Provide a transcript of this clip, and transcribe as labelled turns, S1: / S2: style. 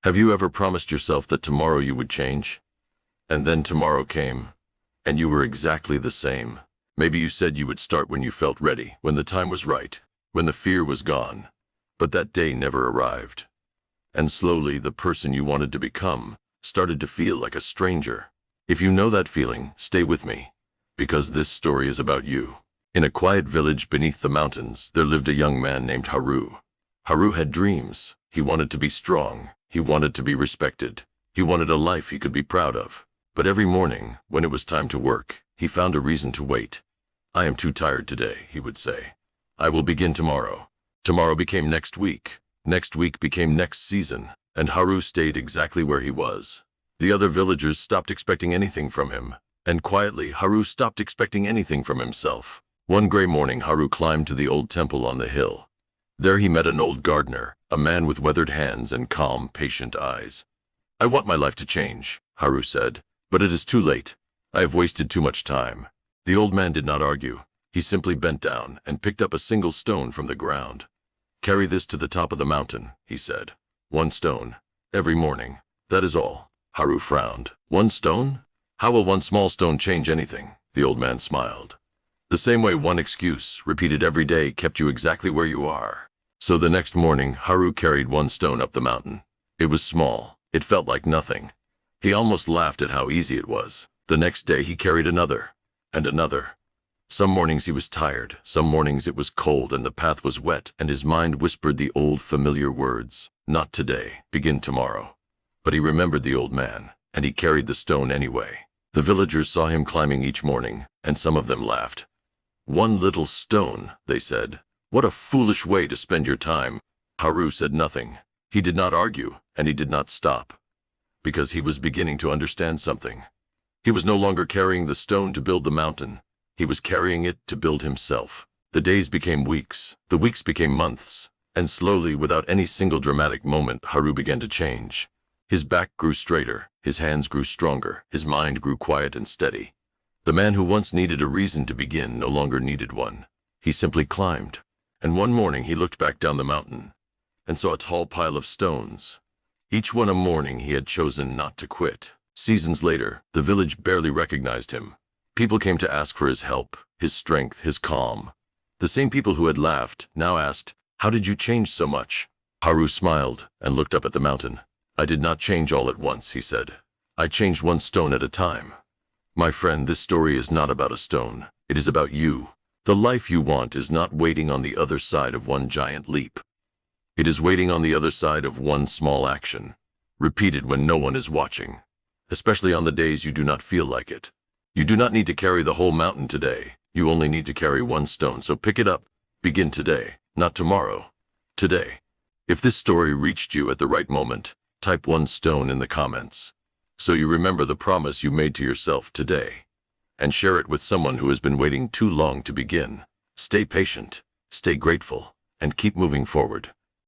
S1: Have you ever promised yourself that tomorrow you would change? And then tomorrow came, and you were exactly the same. Maybe you said you would start when you felt ready, when the time was right, when the fear was gone. But that day never arrived. And slowly, the person you wanted to become started to feel like a stranger. If you know that feeling, stay with me, because this story is about you. In a quiet village beneath the mountains, there lived a young man named Haru. Haru had dreams. He wanted to be strong. He wanted to be respected. He wanted a life he could be proud of. But every morning, when it was time to work, he found a reason to wait. "I am too tired today," he would say. "I will begin tomorrow." Tomorrow became next week. Next week became next season, and Haru stayed exactly where he was. The other villagers stopped expecting anything from him, and quietly Haru stopped expecting anything from himself. One gray morning, Haru climbed to the old temple on the hill. There he met an old gardener, a man with weathered hands and calm, patient eyes. "I want my life to change," Haru said, "but it is too late. I have wasted too much time." The old man did not argue. He simply bent down and picked up a single stone from the ground. "Carry this to the top of the mountain," he said. "One stone, every morning. That is all." Haru frowned. "One stone? How will one small stone change anything?" The old man smiled. "The same way one excuse, repeated every day, kept you exactly where you are." So the next morning, Haru carried one stone up the mountain. It was small. It felt like nothing. He almost laughed at how easy it was. The next day he carried another, and another. Some mornings he was tired, some mornings it was cold and the path was wet, and his mind whispered the old familiar words, "Not today, begin tomorrow." But he remembered the old man, and he carried the stone anyway. The villagers saw him climbing each morning, and some of them laughed. "One little stone," they said. "What a foolish way to spend your time." Haru said nothing. He did not argue, and he did not stop, because he was beginning to understand something. He was no longer carrying the stone to build the mountain. He was carrying it to build himself. The days became weeks, the weeks became months, and slowly, without any single dramatic moment, Haru began to change. His back grew straighter, his hands grew stronger, his mind grew quiet and steady. The man who once needed a reason to begin no longer needed one. He simply climbed. And one morning he looked back down the mountain and saw a tall pile of stones, each one a morning he had chosen not to quit. Seasons later, the village barely recognized him. People came to ask for his help, his strength, his calm. The same people who had laughed now asked, "How did you change so much?" Haru smiled and looked up at the mountain. "I did not change all at once," he said. "I changed one stone at a time." My friend, this story is not about a stone. It is about you. The life you want is not waiting on the other side of one giant leap. It is waiting on the other side of one small action, repeated when no one is watching, especially on the days you do not feel like it. You do not need to carry the whole mountain today. You only need to carry one stone, so pick it up. Begin today, not tomorrow. Today. If this story reached you at the right moment, type one stone in the comments, so you remember the promise you made to yourself today, and share it with someone who has been waiting too long to begin. Stay patient, stay grateful, and keep moving forward.